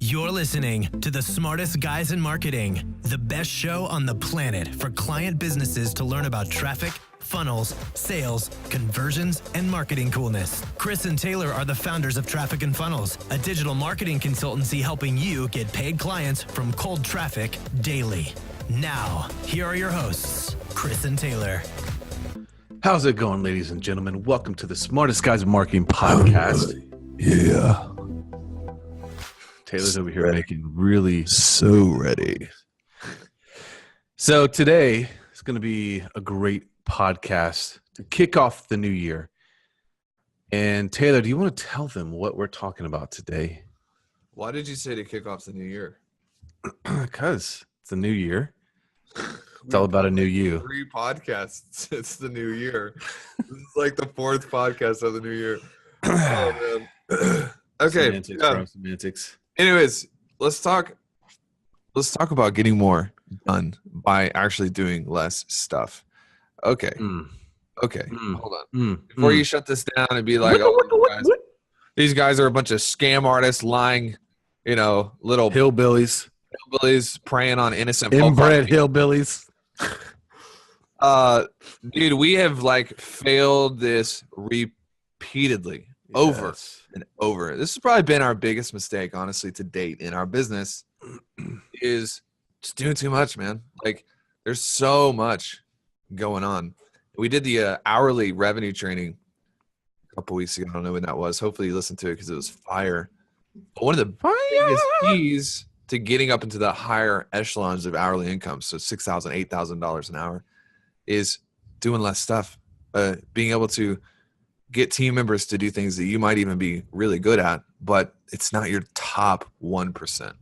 You're listening to the smartest guys in marketing, the best show on the planet for client businesses to learn about traffic, funnels, sales, conversions, and marketing coolness. Chris and Taylor are the founders of Traffic and Funnels, a digital marketing consultancy helping you get paid clients from cold traffic daily. Now, here are your hosts, Chris and Taylor. How's it going, ladies and gentlemen? Welcome to the Smartest Guys in Marketing podcast. Yeah. Taylor's over here making really so ready. So today is going to be a great podcast to kick off the new year. And Taylor, do you want to tell them what we're talking about today? Why did you say to kick off the new year? Because it's the new year. It's all about a new you. 3 podcasts. It's the new year. This is like the 4th podcast of the new year. Oh, man. Okay. Semantics. Anyways, let's talk about getting more done by actually doing less stuff. Okay. Hold on. Before you shut this down and be like, these guys are a bunch of scam artists lying, little hillbillies preying on innocent inbred hillbillies. Dude, we have failed this repeatedly. Over and over. This has probably been our biggest mistake, honestly, to date in our business, is just doing too much, man. There's so much going on. We did the hourly revenue training a couple weeks ago. I don't know when that was. Hopefully you listened to it because it was fire. But one of the biggest keys to getting up into the higher echelons of hourly income, so $6,000, $8,000 an hour, is doing less stuff. Being able to get team members to do things that you might even be really good at, but it's not your top 1%.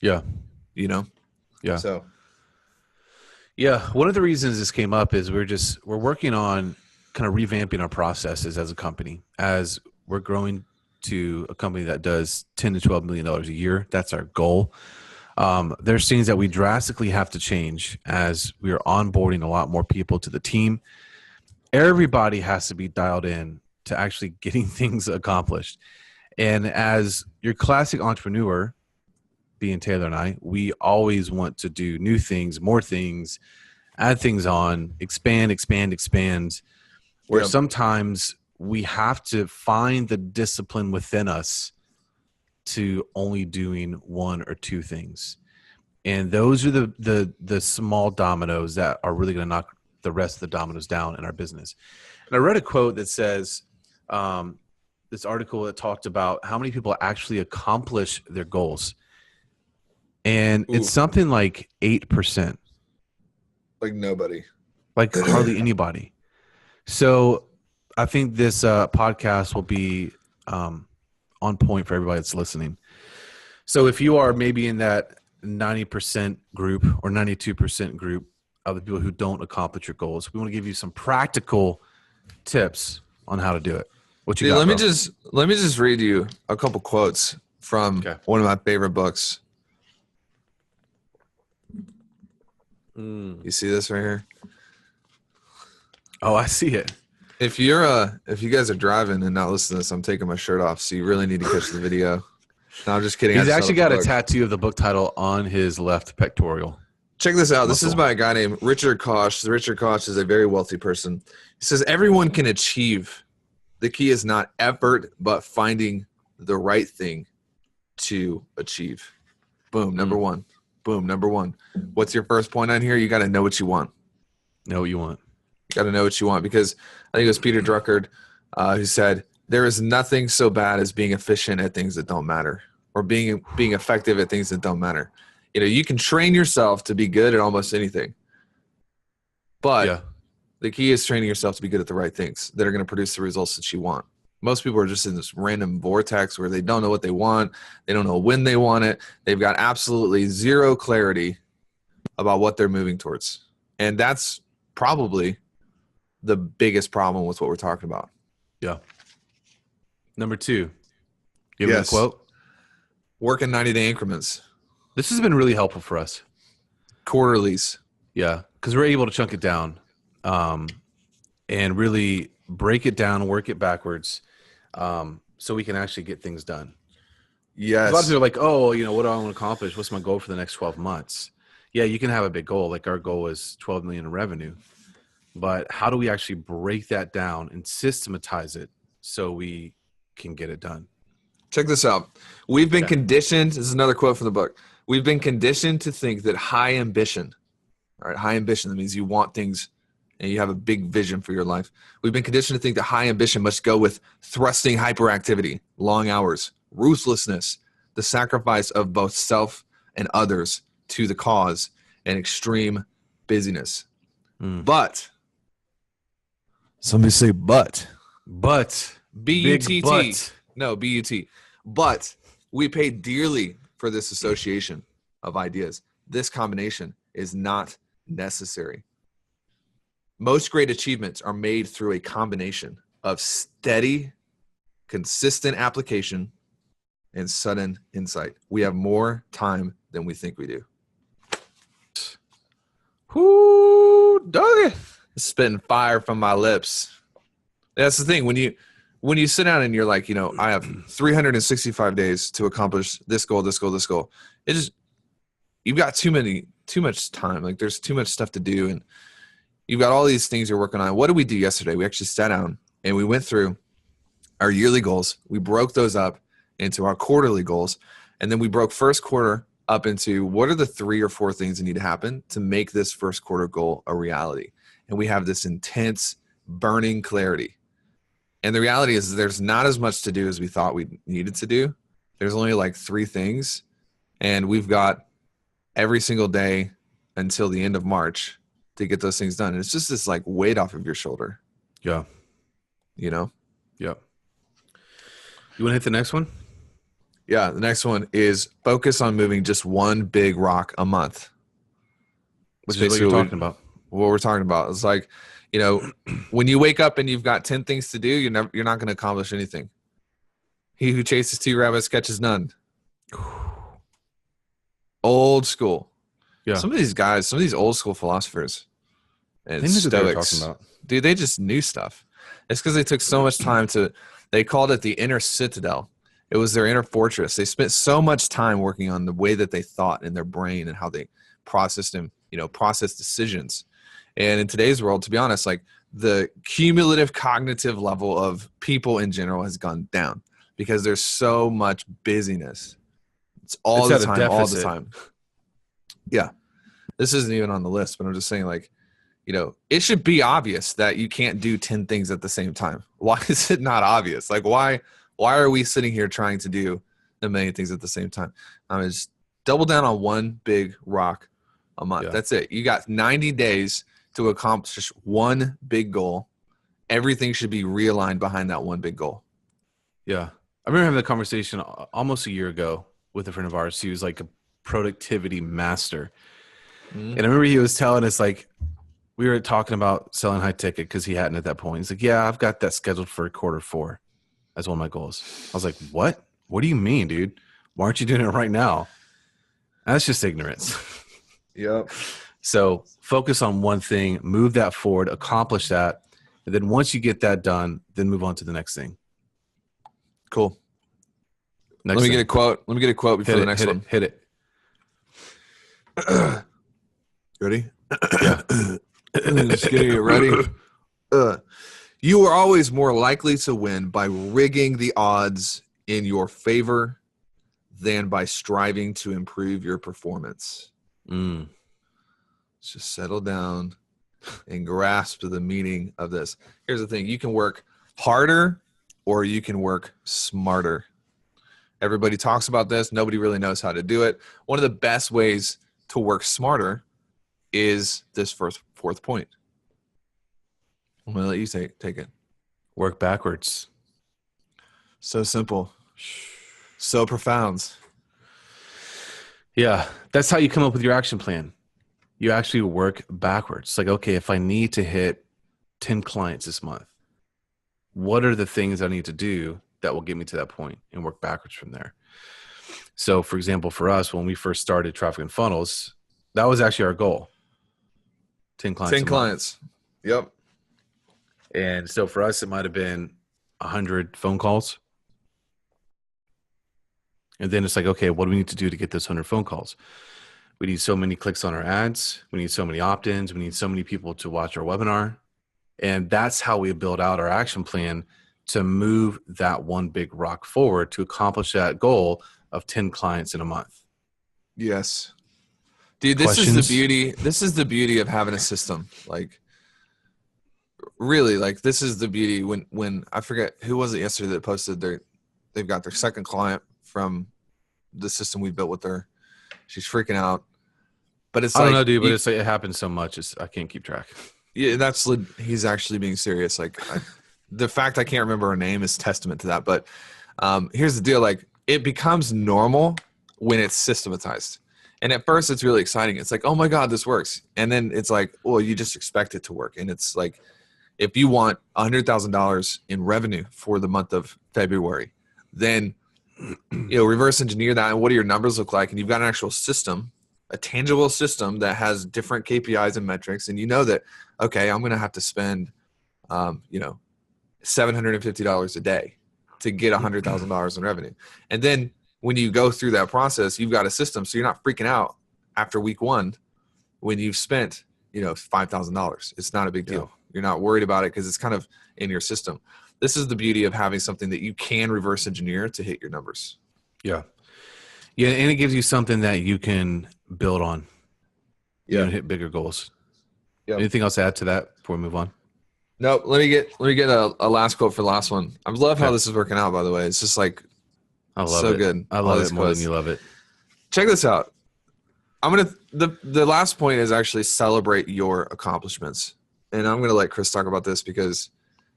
Yeah. Yeah. So, yeah. One of the reasons this came up is we're working on kind of revamping our processes as a company, as we're growing to a company that does $10 to $12 million a year. That's our goal. There's things that we drastically have to change as we are onboarding a lot more people to the team. Everybody has to be dialed in to actually getting things accomplished. And as your classic entrepreneur, being Taylor and I, we always want to do new things, more things, add things on, expand. Where sometimes we have to find the discipline within us to only doing 1 or 2 things. And those are the small dominoes that are really going to knock the rest of the dominoes down in our business. And I read a quote that says, this article that talked about how many people actually accomplish their goals. And it's something like 8%. Like nobody. Like hardly anybody. So I think this podcast will be on point for everybody that's listening. So if you are maybe in that 90% group or 92% group of the people who don't accomplish your goals, we want to give you some practical tips on how to do it. What you got, let me just read you a couple quotes from one of my favorite books. You see this right here? Oh, I see it. If you guys are driving and not listening to this, I'm taking my shirt off, so you really need to catch the video. No, I'm just kidding. He's actually got a tattoo of the book title on his left pectoral. Check this out. This is by a guy named Richard Koch. Richard Koch is a very wealthy person. He says, everyone can achieve. The key is not effort, but finding the right thing to achieve. Boom, number one. Boom, number one. What's your first point on here? You got to know what you want. Know what you want. You got to know what you want, because I think it was Peter Drucker who said, there is nothing so bad as being efficient at things that don't matter, or being effective at things that don't matter. You can train yourself to be good at almost anything, but the key is training yourself to be good at the right things that are going to produce the results that you want. Most people are just in this random vortex where they don't know what they want. They don't know when they want it. They've got absolutely zero clarity about what they're moving towards. And that's probably the biggest problem with what we're talking about. Yeah. Number 2. Give me a quote. Work in 90-day increments. This has been really helpful for us. Quarterlies. Yeah, because we're able to chunk it down and really break it down, work it backwards, so we can actually get things done. Yes. A lot of people are like, oh, what do I want to accomplish? What's my goal for the next 12 months? Yeah, you can have a big goal. Like our goal is 12 million in revenue. But how do we actually break that down and systematize it so we can get it done? Check this out. We've been conditioned. This is another quote from the book. We've been conditioned to think that high ambition, all right, high ambition, that means you want things and you have a big vision for your life. We've been conditioned to think that high ambition must go with thrusting hyperactivity, long hours, ruthlessness, the sacrifice of both self and others to the cause, and extreme busyness. But, somebody say but. B-U-T-T. But. No, B-U-T. But we pay dearly for this association of ideas. This combination is not necessary. Most great achievements are made through a combination of steady, consistent application and sudden insight. We have more time than we think we do. Whoo, doggy. Spitting fire from my lips. That's the thing. When you sit down and you're like, I have 365 days to accomplish this goal, this goal, this goal. It just, you've got too much time. Like there's too much stuff to do. And you've got all these things you're working on. What did we do yesterday? We actually sat down and we went through our yearly goals. We broke those up into our quarterly goals. And then we broke first quarter up into what are the 3 or 4 things that need to happen to make this first quarter goal a reality. And we have this intense, burning clarity. And the reality is there's not as much to do as we thought we needed to do. There's only like 3 things. And we've got every single day until the end of March to get those things done. And it's just this like weight off of your shoulder. Yeah. Yeah. You want to hit the next one? Yeah. The next one is focus on moving just one big rock a month. Which is what you're talking about. What we're talking about. It's like, when you wake up and you've got 10 things to do, you're not going to accomplish anything. He who chases 2 rabbits catches none. Old school. Yeah. Some of these old school philosophers and Stoics, dude, they just knew stuff. It's because they took so much time they called it the inner citadel. It was their inner fortress. They spent so much time working on the way that they thought in their brain and how they processed decisions. And in today's world, to be honest, like the cumulative cognitive level of people in general has gone down because there's so much busyness. It's all the time. Yeah. This isn't even on the list, but I'm just saying like, it should be obvious that you can't do 10 things at the same time. Why is it not obvious? Like why are we sitting here trying to do a million things at the same time? Just double down on one big rock a month. Yeah. That's it. You got 90 days to accomplish one big goal. Everything should be realigned behind that one big goal. Yeah. I remember having the conversation almost a year ago with a friend of ours. He was like a productivity master. And I remember he was telling us like, we were talking about selling high ticket because he hadn't at that point. He's like, yeah, I've got that scheduled for quarter 4 as one of my goals. I was like, what? What do you mean, dude? Why aren't you doing it right now? That's just ignorance. Yep. So focus on one thing, move that forward, accomplish that. And then once you get that done, then move on to the next thing. Cool. Let me get a quote before the next one. Hit it. Ready? Yeah. Just getting it ready. You are always more likely to win by rigging the odds in your favor than by striving to improve your performance. Let's just settle down and grasp the meaning of this. Here's the thing. You can work harder or you can work smarter. Everybody talks about this. Nobody really knows how to do it. One of the best ways to work smarter is this fourth point. I'm going to let you take it. Work backwards. So simple. So profound. Yeah. That's how you come up with your action plan. You actually work backwards. It's like, okay, if I need to hit 10 clients this month, what are the things I need to do that will get me to that point, and work backwards from there? So for example, for us, when we first started Traffic and Funnels, that was actually our goal. 10 clients. 10 clients. Yep. And so for us, it might have been 100 phone calls. And then it's like, okay, what do we need to do to get those 100 phone calls? We need so many clicks on our ads. We need so many opt-ins. We need so many people to watch our webinar. And that's how we build out our action plan to move that one big rock forward to accomplish that goal of 10 clients in a month. Yes. Dude, this Questions? is the beauty. This is the beauty of having a system. Like, really, like, this is the beauty when I forget who was it yesterday that posted they've got their second client from the system we built with her. She's freaking out. But it's I like, don't know, dude, but it's like, it happens so much. I can't keep track. Yeah, he's actually being serious. Like, the fact I can't remember her name is testament to that. But here's the deal: like, it becomes normal when it's systematized. And at first, it's really exciting. It's like, oh my God, this works. And then it's like, well, you just expect it to work. And it's like, if you want $100,000 in revenue for the month of February, then reverse engineer that. And what do your numbers look like? And you've got an actual system, a tangible system that has different KPIs and metrics. And you know that, okay, I'm going to have to spend, $750 a day to get $100,000 in revenue. And then when you go through that process, you've got a system. So you're not freaking out after week one when you've spent, $5,000. It's not a big deal. Yeah. You're not worried about it because it's kind of in your system. This is the beauty of having something that you can reverse engineer to hit your numbers. Yeah. Yeah. And it gives you something that you can build on. Yeah. And hit bigger goals. Yeah. Anything else to add to that before we move on? Nope. Let me get a last quote for the last one. I love how this is working out, by the way. It's just like, I love so it. Good. I love it more than you love it. Check this out. The last point is actually celebrate your accomplishments. And I'm going to let Chris talk about this because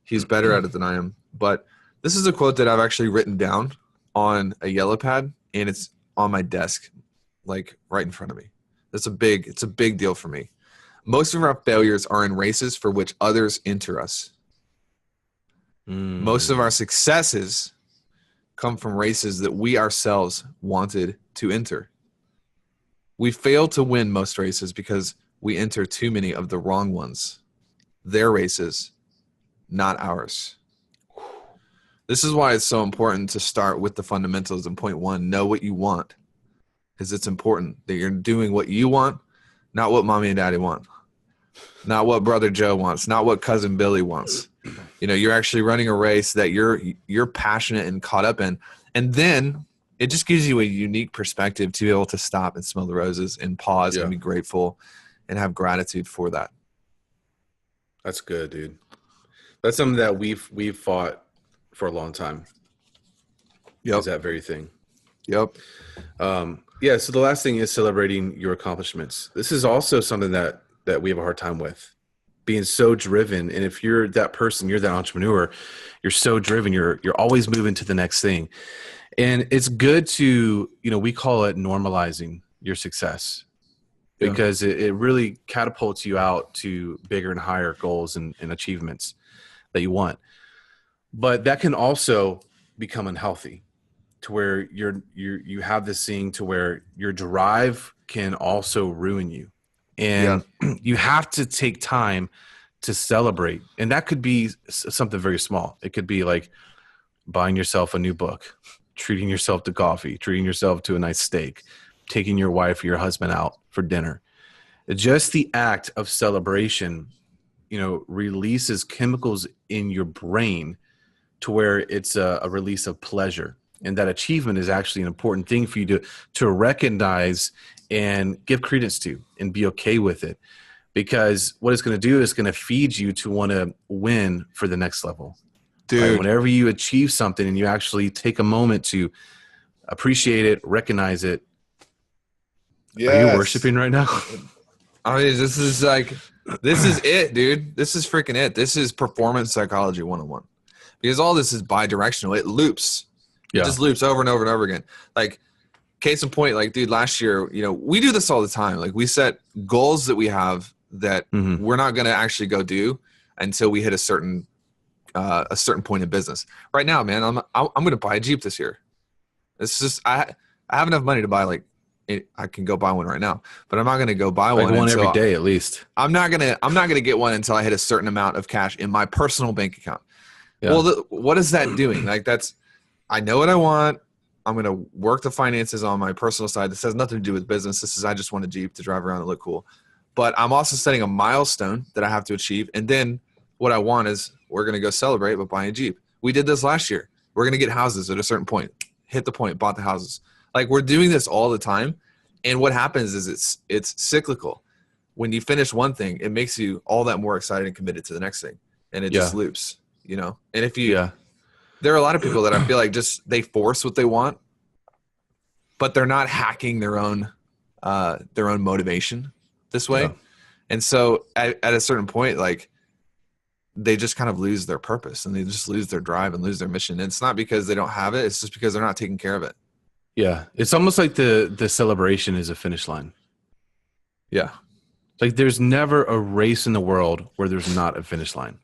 he's better at it than I am. But this is a quote that I've actually written down on a yellow pad, and it's on my desk, like right in front of me. It's a big deal for me. Most of our failures are in races for which others enter us. Most of our successes come from races that we ourselves wanted to enter. We fail to win most races because we enter too many of the wrong ones. Their races, not ours. This is why it's so important to start with the fundamentals in point one. Know what you want, because it's important that you're doing what you want, not what mommy and daddy want, not what brother Joe wants, not what cousin Billy wants. You're actually running a race that you're passionate and caught up in. And then it just gives you a unique perspective to be able to stop and smell the roses and pause and be grateful and have gratitude for that. That's good, dude. That's something that we've fought for a long time. Yep. Is that very thing. Yep. Yeah. So the last thing is celebrating your accomplishments. This is also something that we have a hard time with, being so driven. And if you're that person, you're that entrepreneur, you're so driven, you're always moving to the next thing. And it's good to, we call it normalizing your success, because it really catapults you out to bigger and higher goals and achievements that you want. But that can also become unhealthy, to where you have this thing to where your drive can also ruin you. And you have to take time to celebrate. And that could be something very small. It could be like buying yourself a new book, treating yourself to coffee, treating yourself to a nice steak, taking your wife or your husband out for dinner. Just the act of celebration, releases chemicals in your brain to where it's a release of pleasure. And that achievement is actually an important thing for you to recognize and give credence to and be okay with it. Because what it's going to do is going to feed you to want to win for the next level. Dude. Right? Whenever you achieve something and you actually take a moment to appreciate it, recognize it. Yes. Are you worshiping right now? I mean, this is it, dude. This is freaking it. This is performance psychology 101. Because all this is bi-directional. It loops. It just loops over and over and over again. Like, case in point, like, dude, last year, we do this all the time. Like, we set goals that we have that we're not going to actually go do until we hit a certain point in business. Right now, man, I'm going to buy a Jeep this year. It's just, I have enough money to buy, like, I can go buy one right now, but I'm not going to go buy one every day at least. I'm not going to get one until I hit a certain amount of cash in my personal bank account. Yeah. Well, what is that doing? Like, I know what I want. I'm going to work the finances on my personal side. This has nothing to do with business. This is, I just want a Jeep to drive around and look cool. But I'm also setting a milestone that I have to achieve. And then what I want is we're going to go celebrate by buying a Jeep. We did this last year. We're going to get houses at a certain point, hit the point, bought the houses. Like, we're doing this all the time. And what happens is it's cyclical. When you finish one thing, it makes you all that more excited and committed to the next thing. And it just loops, you know? And if you, there are a lot of people that I feel like just, they force what they want, but they're not hacking their own motivation this way. Yeah. And so at a certain point, like, they just kind of lose their purpose and they just lose their drive and lose their mission. And it's not because they don't have it. It's just because they're not taking care of it. Yeah. It's almost like the celebration is a finish line. Yeah. Like, there's never a race in the world where there's not a finish line.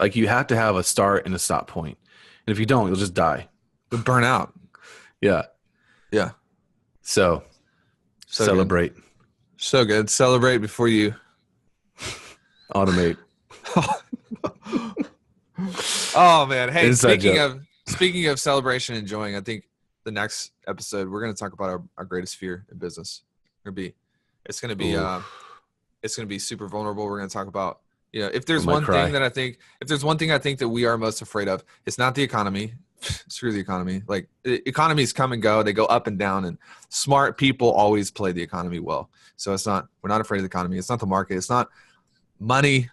Like, you have to have a start and a stop point. And if you don't, you'll just die. You'll burn out. Yeah. Yeah. So celebrate. Good. So good. Celebrate before you automate. Oh man. Hey, Inside speaking of celebration and enjoying, I think the next episode we're going to talk about our greatest fear in business. It's going to be super vulnerable. We're going to talk about, you know, if there's one thing I think that we are most afraid of, it's not the economy. Screw the economy. Like, economies come and go. They go up and down, and smart people always play the economy well. So we're not afraid of the economy. It's not the market. It's not money.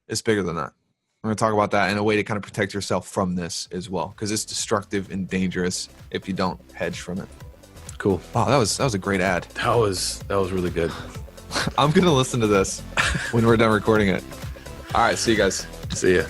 It's bigger than that. I'm going to talk about that in a way to kind of protect yourself from this as well, because it's destructive and dangerous if you don't hedge from it. Cool. Wow, that was a great ad. That was really good. I'm going to listen to this when we're done recording it. All right, see you guys. See ya.